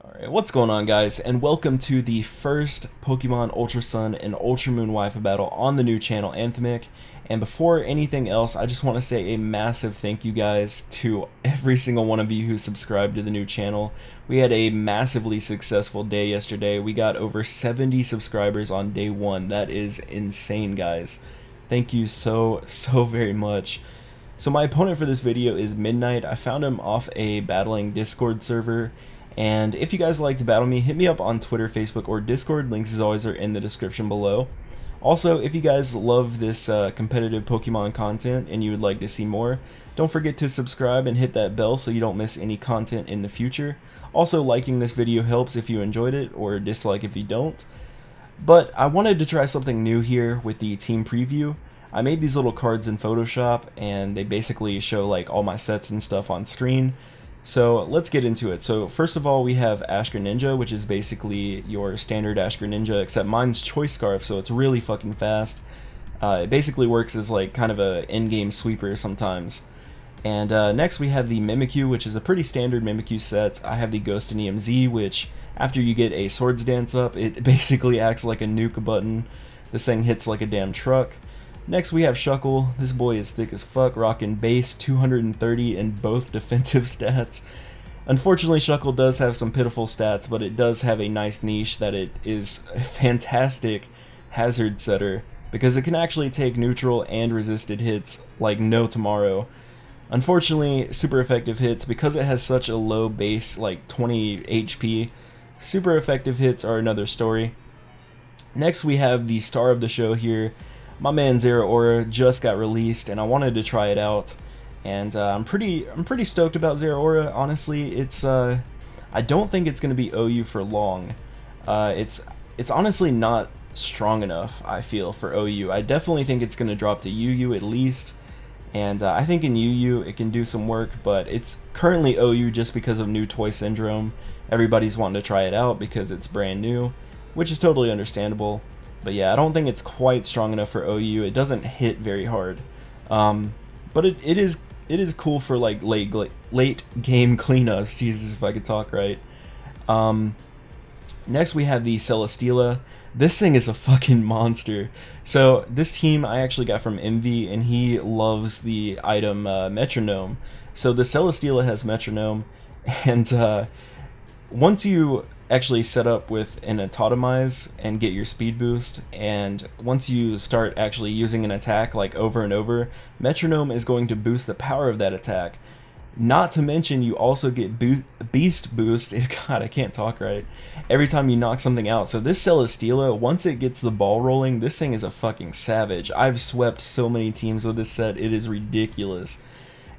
Alright, what's going on, guys, and welcome to the first Pokemon Ultra Sun and Ultra Moon Waifu battle on the new channel, Anthemic. And before anything else, I just want to say a massive thank you, guys, to every single one of you who subscribed to the new channel. We had a massively successful day yesterday. We got over 70 subscribers on day one. That is insane, guys. Thank you so very much. So my opponent for this video is Midnight. I found him off a battling Discord server. And if you guys like to battle me, hit me up on Twitter, Facebook, or Discord. Links as always are in the description below. Also, if you guys love this competitive Pokemon content and you would like to see more, don't forget to subscribe and hit that bell so you don't miss any content in the future. Also, liking this video helps if you enjoyed it, or dislike if you don't. But I wanted to try something new here with the team preview. I made these little cards in Photoshop, and they basically show like all my sets and stuff on screen. So let's get into it. So first of all, we have Ash Greninja, which is basically your standard Ash Greninja, except mine's Choice Scarf, so it's really fucking fast. It basically works as like kind of a in-game sweeper sometimes. And next we have the Mimikyu, which is a pretty standard Mimikyu set. I have the Ghostium Z, which after you get a Swords Dance up, it basically acts like a nuke button. This thing hits like a damn truck. Next we have Shuckle. This boy is thick as fuck, rocking base 230 in both defensive stats. Unfortunately, Shuckle does have some pitiful stats, but it does have a nice niche that it is a fantastic hazard setter, because it can actually take neutral and resisted hits like no tomorrow. Unfortunately, super effective hits, because it has such a low base, like 20 HP, super effective hits are another story. Next we have the star of the show here. My man Zeraora just got released, and I wanted to try it out, and I'm pretty stoked about Zeraora. Honestly, it's I don't think it's gonna be OU for long. It's honestly not strong enough, I feel, for OU. I definitely think it's gonna drop to UU at least, and I think in UU it can do some work, but it's currently OU just because of new toy syndrome. Everybody's wanting to try it out because it's brand new, which is totally understandable. But yeah, I don't think it's quite strong enough for OU. It doesn't hit very hard, but it is cool for like late game cleanups. Jesus, if I could talk right. Next we have the Celesteela. This thing is a fucking monster. So this team I actually got from Envy, and he loves the item Metronome. So the Celesteela has Metronome, and once you actually set up with an Autotomize and get your speed boost, and once you start actually using an attack like over and over, Metronome is going to boost the power of that attack. Not to mention you also get beast boost, god I can't talk right, every time you knock something out. So this Celesteela, once it gets the ball rolling, this thing is a fucking savage. I've swept so many teams with this set, it is ridiculous.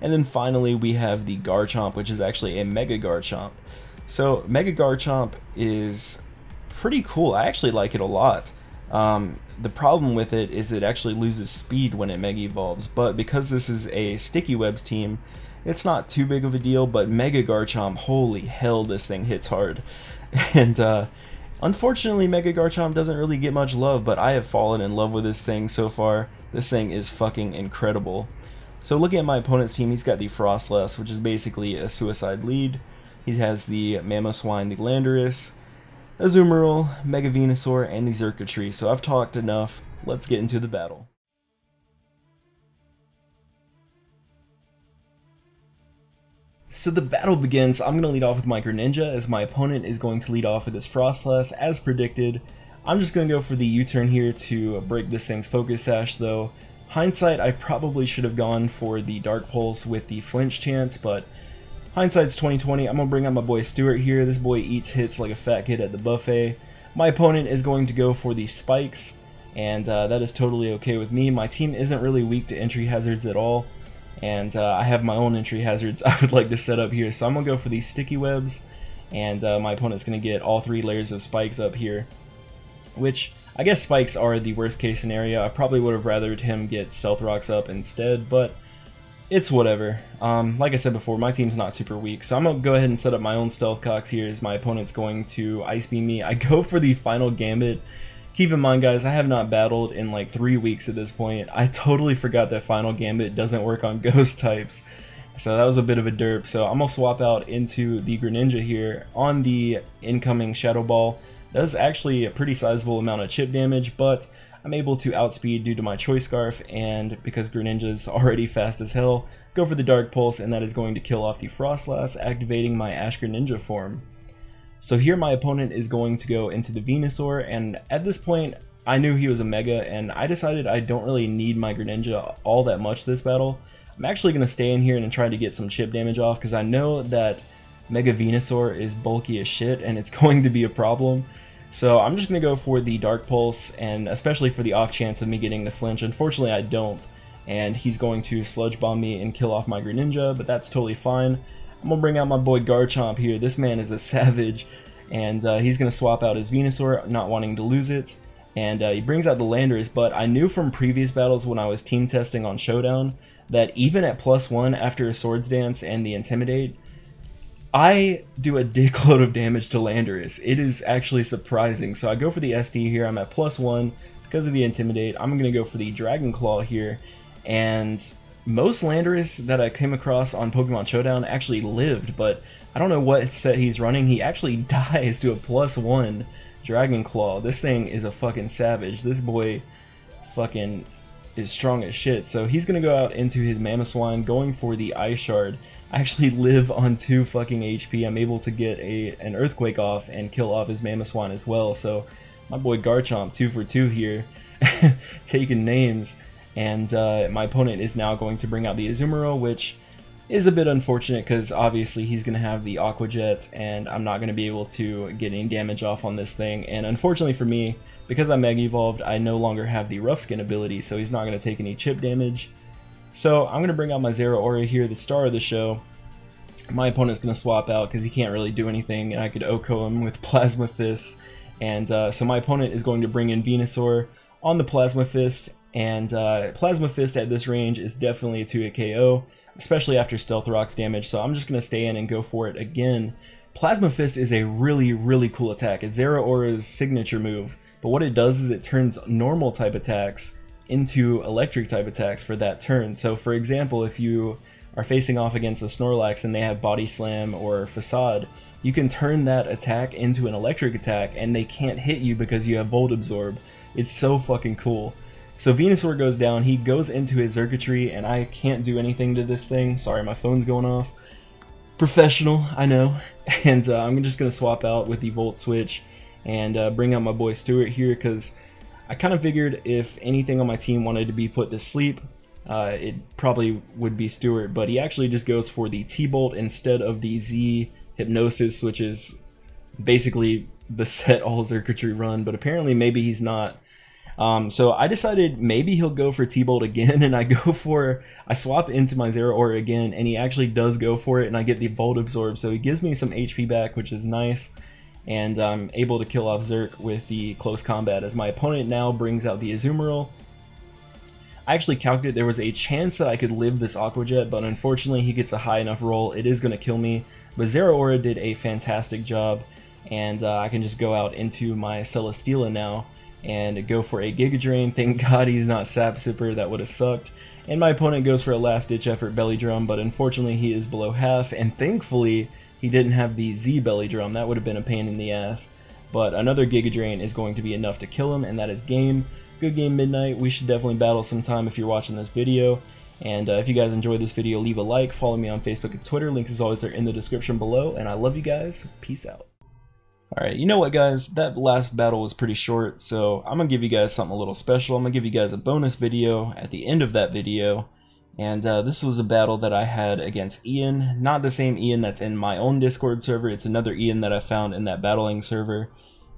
And then finally we have the Garchomp, which is actually a Mega Garchomp. So Mega Garchomp is pretty cool. I actually like it a lot. The problem with it is it actually loses speed when it Mega Evolves, but because this is a Sticky Webs team, it's not too big of a deal. But Mega Garchomp, holy hell, this thing hits hard. And unfortunately Mega Garchomp doesn't really get much love, but I have fallen in love with this thing so far. This thing is fucking incredible. So looking at my opponent's team, he's got the Furrlisify, which is basically a suicide lead. He has the Mamoswine, the Landorus, Azumarill, Mega Venusaur, and the Xurkitree. So I've talked enough, let's get into the battle. So the battle begins. I'm going to lead off with my Greninja, as my opponent is going to lead off with his Furrlisify, as predicted. I'm just going to go for the U-turn here to break this thing's Focus Sash, though. Hindsight, I probably should have gone for the Dark Pulse with the flinch chance, but hindsight's 2020. I'm gonna bring out my boy Stewart here. This boy eats hits like a fat kid at the buffet. My opponent is going to go for the spikes, and that is totally okay with me. My team isn't really weak to entry hazards at all, and I have my own entry hazards I would like to set up here. So I'm gonna go for these sticky webs, and my opponent's gonna get all 3 layers of spikes up here, which I guess spikes are the worst case scenario. I probably would have rathered him get stealth rocks up instead, but it's whatever. Like I said before, my team's not super weak, so I'm going to go ahead and set up my own Stealth Cocks here as my opponent's going to Ice Beam me. I go for the final Gambit. Keep in mind, guys, I have not battled in like 3 weeks at this point. I totally forgot that final Gambit doesn't work on ghost types. So that was a bit of a derp. So I'm gonna swap out into the Greninja here on the incoming Shadow Ball. Does actually a pretty sizable amount of chip damage, but I'm able to outspeed due to my Choice Scarf, and because Greninja's already fast as hell, go for the Dark Pulse, and that is going to kill off the Frostlass, activating my Ash Greninja form. So here my opponent is going to go into the Venusaur, and at this point I knew he was a Mega, and I decided I don't really need my Greninja all that much this battle. I'm actually going to stay in here and try to get some chip damage off, because I know that Mega Venusaur is bulky as shit and it's going to be a problem. So I'm just going to go for the Dark Pulse, and especially for the off chance of me getting the flinch. Unfortunately I don't, and he's going to Sludge Bomb me and kill off my Greninja, but that's totally fine. I'm going to bring out my boy Garchomp here. This man is a savage, and he's going to swap out his Venusaur, not wanting to lose it. And he brings out the Landorus, but I knew from previous battles when I was team testing on Showdown that even at +1 after a Swords Dance and the Intimidate, I do a dickload of damage to Landorus. It is actually surprising. So I go for the SD here. I'm at +1 because of the Intimidate. I'm going to go for the Dragon Claw here. And most Landorus that I came across on Pokemon Showdown actually lived, but I don't know what set he's running. He actually dies to a +1 Dragon Claw. This thing is a fucking savage. This boy fucking is strong as shit. So he's going to go out into his Mamoswine, going for the Ice Shard. I actually live on 2 fucking HP. I'm able to get an Earthquake off and kill off his Mamoswine as well. So my boy Garchomp 2 for 2 here, taking names. And my opponent is now going to bring out the Azumarill, which is a bit unfortunate because obviously he's going to have the Aqua Jet and I'm not going to be able to get any damage off on this thing. And unfortunately for me, because I'm Mega Evolved, I no longer have the Rough Skin ability, so he's not going to take any chip damage. So I'm going to bring out my Zeraora here, the star of the show. My opponent's going to swap out because he can't really do anything, and I could OHKO him with Plasma Fist. And so my opponent is going to bring in Venusaur on the Plasma Fist, and Plasma Fist at this range is definitely a 2-hit KO, especially after Stealth Rock's damage, so I'm just going to stay in and go for it again. Plasma Fist is a really cool attack. It's Zeraora's signature move, but what it does is it turns normal type attacks into electric type attacks for that turn. So for example, if you are facing off against a Snorlax and they have Body Slam or Facade, you can turn that attack into an electric attack and they can't hit you because you have Volt Absorb. It's so fucking cool. So Venusaur goes down, he goes into his Xurkitree, and I can't do anything to this thing. Sorry, my phone's going off. Professional, I know. And I'm just going to swap out with the Volt Switch and bring out my boy Stewart here, because I kind of figured if anything on my team wanted to be put to sleep, it probably would be Stewart, but he actually just goes for the T-Bolt instead of the Z Hypnosis, which is basically the set all Xurkitree run, but apparently maybe he's not. So I decided maybe he'll go for T-Bolt again, and I swap into my Zeraora again, and he actually does go for it, and I get the Volt Absorb, so he gives me some HP back, which is nice, and I'm able to kill off Zerk with the close combat, as my opponent now brings out the Azumarill. I actually calculated there was a chance that I could live this Aqua Jet, but unfortunately he gets a high enough roll, it is going to kill me, but Zeraora did a fantastic job, and I can just go out into my Celesteela now, and go for a Giga Drain. Thank God he's not Sap Sipper, that would have sucked. And my opponent goes for a last ditch effort Belly Drum, but unfortunately he is below half, and thankfully he didn't have the Z Belly Drum. That would have been a pain in the ass. But another Giga Drain is going to be enough to kill him, and that is game. Good game, Midnight. We should definitely battle sometime if you're watching this video. And if you guys enjoyed this video, leave a like, follow me on Facebook and Twitter. Links as always are in the description below, and I love you guys. Peace out. Alright, you know what guys, that last battle was pretty short, so I'm going to give you guys something a little special. I'm going to give you guys a bonus video at the end of that video, and this was a battle that I had against Ian, not the same Ian that's in my own Discord server, it's another Ian that I found in that battling server,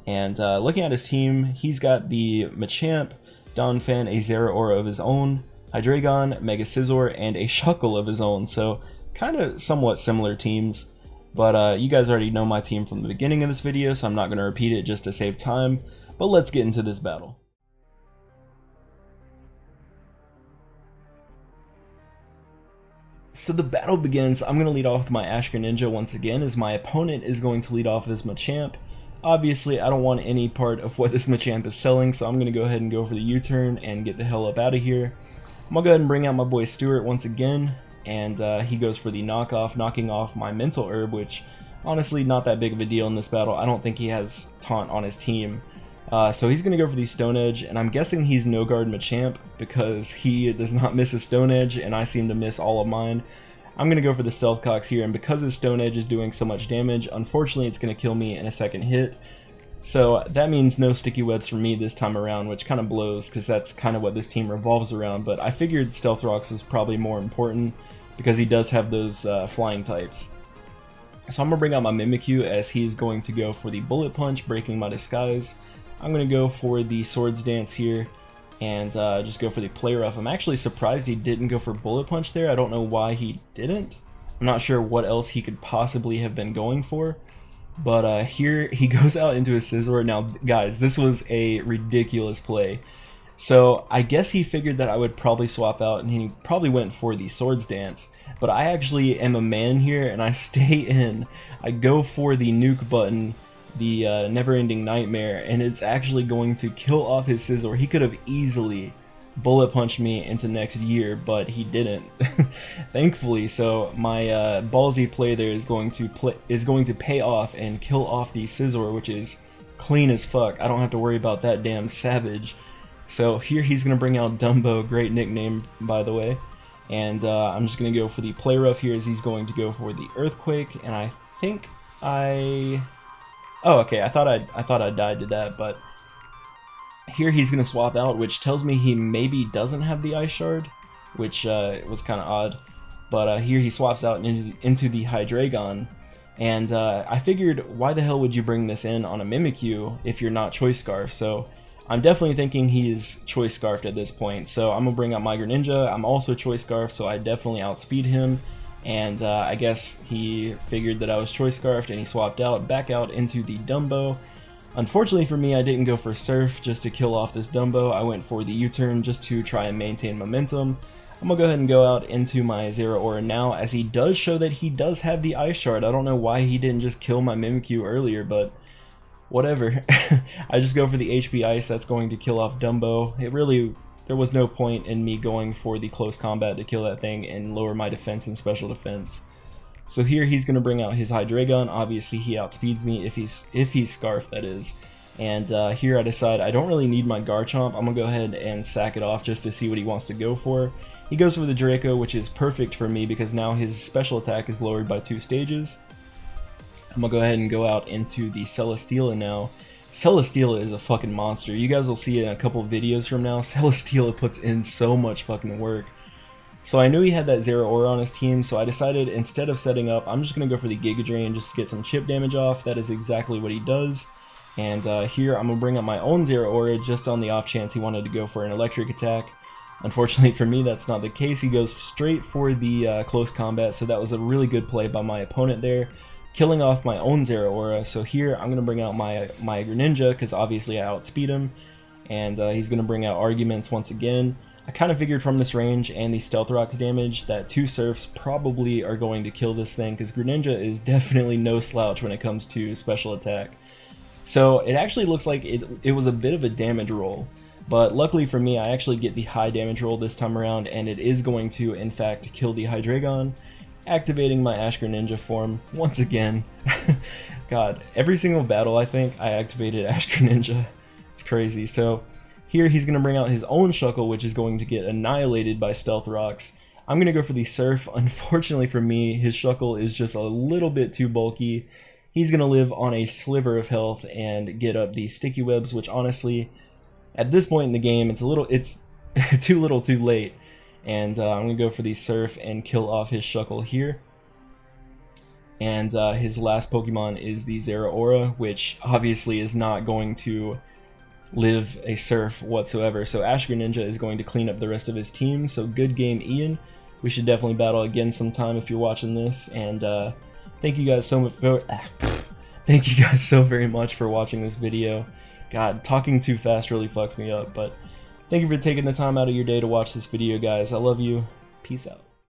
and looking at his team, he's got the Machamp, Donphan, a Zeraora of his own, Hydreigon, Mega Scizor, and a Shuckle of his own, so kind of somewhat similar teams. But you guys already know my team from the beginning of this video, so I'm not going to repeat it just to save time, but let's get into this battle. So the battle begins. I'm going to lead off with my Ash Greninja once again, as my opponent is going to lead off with this Machamp. Obviously, I don't want any part of what this Machamp is selling, so I'm going to go ahead and go for the U-turn and get the hell up out of here. I'm going to go ahead and bring out my boy Stewart once again. and he goes for the knockoff, knocking off my Mental Herb, which honestly not that big of a deal in this battle. I don't think he has Taunt on his team. So he's going to go for the Stone Edge, and I'm guessing he's No Guard Machamp because he does not miss a Stone Edge, and I seem to miss all of mine. I'm going to go for the Stealth Cox here, and because his Stone Edge is doing so much damage, unfortunately it's going to kill me in a second hit. So that means no sticky webs for me this time around, which kind of blows because that's kind of what this team revolves around, but I figured Stealth Rocks was probably more important because he does have those flying types. So I'm going to bring out my Mimikyu as he's going to go for the Bullet Punch, breaking my disguise. I'm going to go for the Swords Dance here and just go for the Play Rough. I'm actually surprised he didn't go for Bullet Punch there. I don't know why he didn't. I'm not sure what else he could possibly have been going for. But here he goes out into a Scizor. Now, guys, this was a ridiculous play. So I guess he figured that I would probably swap out and he probably went for the Swords Dance. But I actually am a man here and I stay in. I go for the nuke button, the Never-Ending Nightmare, and it's actually going to kill off his Scizor. He could have easily bullet punched me into next year, but he didn't. Thankfully, so my ballsy play there is going to pay off and kill off the Scizor, which is clean as fuck. I don't have to worry about that damn savage. So here he's gonna bring out Dumbo, great nickname by the way, and I'm just gonna go for the Play Rough here as he's going to go for the Earthquake, and I think oh, okay, I thought I died to that, but here he's going to swap out, which tells me he maybe doesn't have the Ice Shard, which was kind of odd. But here he swaps out into the Hydreigon, and I figured, why the hell would you bring this in on a Mimikyu if you're not Choice Scarf? So I'm definitely thinking he's Choice Scarfed at this point. So I'm going to bring out my Greninja. I'm also Choice Scarf, so I definitely outspeed him. And I guess he figured that I was Choice Scarfed and he swapped out, back out into the Dumbo. Unfortunately for me, I didn't go for Surf just to kill off this Dumbo. I went for the U-turn just to try and maintain momentum. I'm going to go ahead and go out into my Zeraora now, as he does show that he does have the Ice Shard. I don't know why he didn't just kill my Mimikyu earlier, but whatever. I just go for the HP Ice. That's going to kill off Dumbo. There was no point in me going for the close combat to kill that thing and lower my defense and special defense. So here he's going to bring out his Hydreigon. Obviously he outspeeds me if he's Scarf, that is. And here I decide I don't really need my Garchomp. I'm going to go ahead and sack it off just to see what he wants to go for. He goes for the Draco, which is perfect for me because now his special attack is lowered by 2 stages. I'm going to go ahead and go out into the Celesteela now. Celesteela is a fucking monster. You guys will see it in a couple videos from now. Celesteela puts in so much fucking work. So I knew he had that Zeraora on his team, so I decided instead of setting up, I'm just going to go for the Giga Drain just to get some chip damage off. That is exactly what he does. And here I'm going to bring up my own Zeraora just on the off chance he wanted to go for an electric attack. Unfortunately for me, that's not the case. He goes straight for the close combat, so that was a really good play by my opponent there, killing off my own Zeraora. So here I'm going to bring out my Greninja because obviously I outspeed him, and he's going to bring out Arguments once again. I kind of figured from this range and the Stealth Rocks damage that 2 Surfs probably are going to kill this thing because Greninja is definitely no slouch when it comes to special attack. So it actually looks like it was a bit of a damage roll, but luckily for me I actually get the high damage roll this time around, and it is going to in fact kill the Hydreigon, activating my Ash Greninja form once again. God, every single battle I think I activated Ash Greninja. It's crazy. So here he's going to bring out his own Shuckle, which is going to get annihilated by Stealth Rocks. I'm going to go for the Surf. Unfortunately for me, his Shuckle is just a little bit too bulky. He's going to live on a sliver of health and get up the Sticky Webs, which honestly, at this point in the game, it's too little too late. And I'm going to go for the Surf and kill off his Shuckle here. And his last Pokemon is the Zeraora, which obviously is not going to live a Surf whatsoever. So Ash Greninja is going to clean up the rest of his team. So good game, Ian. We should definitely battle again sometime if you're watching this. And thank you guys so much very much for watching this video. God, talking too fast really fucks me up, but thank you for taking the time out of your day to watch this video, guys. I love you. Peace out.